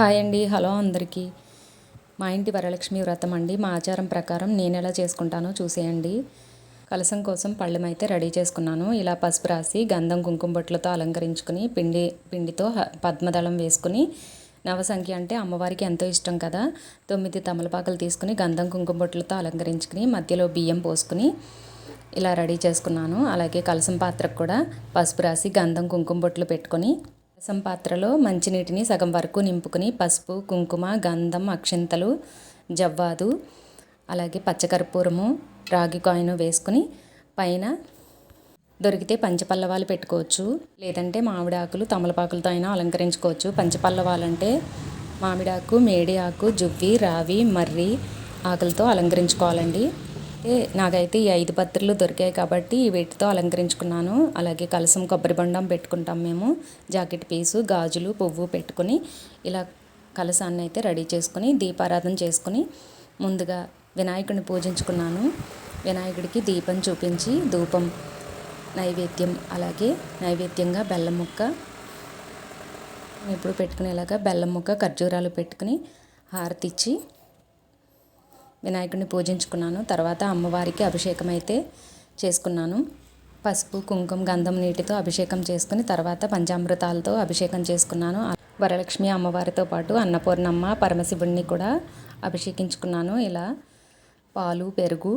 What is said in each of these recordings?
Hi అండి. Hello అందరికీ. మా ఇంటి వరలక్ష్మి వ్రతం అండి. మా ఆచారం ప్రకారం నేను ఎలా చేసుకుంటానో చూసేయండి. కలశం కోసం పళ్ళెం అయితే రెడీ చేసుకున్నాను. ఇలా పసుపు రాసి గంధం కుంకుమ బొట్లతో అలంకరించుకుని పిండితో పద్మదళం వేసుకుని నవసంఖ్య అంటే అమ్మవారికి ఎంతో ఇష్టం కదా. 9 తమలపాకులు తీసుకుని గంధం కుంకుమ బొట్లతో అలంకరించుకుని మధ్యలో బియ్యం పోసుకుని ఇలా రెడీ చేసుకున్నాను. అలాగే కలశం పాత్రకు కూడా పసుపు రాసి గంధం కుంకుమ బొట్లు పెట్టుకొని కలశం పాత్రలో మంచినీటిని సగం వరకు నింపుకుని పసుపు కుంకుమ గంధం అక్షింతలు జవ్వాదు అలాగే పచ్చకర్పూరము రాగి కాయిన్ వేసుకుని పైన దొరికితే పంచపల్లవాలు పెట్టుకోవచ్చు, లేదంటే మామిడాకులు తమలపాకులతో అయినా అలంకరించుకోవచ్చు. పంచపల్లవాలంటే మామిడాకు మేడి ఆకు జువ్వి రావి మర్రి ఆకులతో అలంకరించుకోవాలండి. నాకైతే ఈ 5 పత్రులు దొరికాయి కాబట్టి వీటితో అలంకరించుకున్నాను. అలాగే కలసం కొబ్బరి బొండం పెట్టుకుంటాం మేము. జాకెట్ పీసు గాజులు పువ్వు పెట్టుకుని ఇలా కలసాన్ని అయితే రెడీ చేసుకుని దీపారాధన చేసుకుని ముందుగా వినాయకుడిని పూజించుకున్నాను. వినాయకుడికి దీపం చూపించి ధూపం నైవేద్యం అలాగే నైవేద్యంగా బెల్లం ముక్క ఇప్పుడు పెట్టుకునేలాగా బెల్లం ముక్క ఖర్జూరాలు పెట్టుకుని హారతి ఇచ్చి వినాయకుడిని పూజించుకున్నాను. తర్వాత అమ్మవారికి అభిషేకం అయితే చేసుకున్నాను. పసుపు కుంకుమ గంధం నీటితో అభిషేకం చేసుకుని తర్వాత పంచామృతాలతో అభిషేకం చేసుకున్నాను. వరలక్ష్మి అమ్మవారితో పాటు అన్నపూర్ణమ్మ పరమశివుడిని కూడా అభిషేకించుకున్నాను. ఇలా పాలు పెరుగు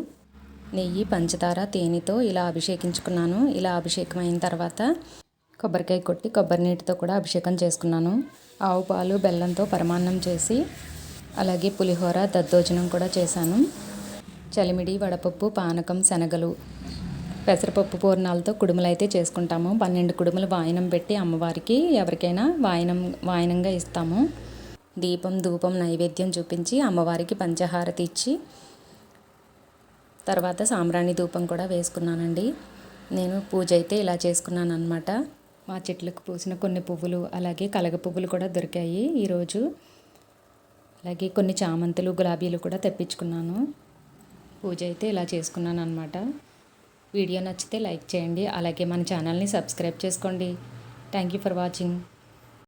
నెయ్యి పంచదార తేనెతో ఇలా అభిషేకించుకున్నాను. ఇలా అభిషేకం అయిన తర్వాత కొబ్బరికాయ కొట్టి కొబ్బరి నీటితో కూడా అభిషేకం చేసుకున్నాను. ఆవు పాలు బెల్లంతో పరమాన్నం చేసి అలాగే పులిహోర దద్దోజనం కూడా చేశాను. చలిమిడి వడపప్పు పానకం శనగలు పెసరపప్పు పూర్ణాలతో కుడుములు అయితే చేసుకుంటాము. 12 కుడుములు వాయనం పెట్టి అమ్మవారికి ఎవరికైనా వాయనంగా ఇస్తాము. దీపం ధూపం నైవేద్యం చూపించి అమ్మవారికి పంచహారతి ఇచ్చి తర్వాత సాంబ్రాణి ధూపం కూడా వేసుకున్నానండి. నేను పూజ అయితే ఇలా చేసుకున్నాను అన్నమాట. మా చెట్లకు పూసిన కొన్ని పువ్వులు అలాగే కలగ పువ్వులు కూడా దొరికాయి ఈరోజు. అలాగే కొన్ని చామంతులు గులాబీలు కూడా తెప్పించుకున్నాను. పూజ అయితే ఇలా చేసుకున్నాను అన్నమాట. వీడియో నచ్చితే లైక్ చేయండి. అలాగే మన ఛానల్ని సబ్స్క్రైబ్ చేసుకోండి. Thank you for watching.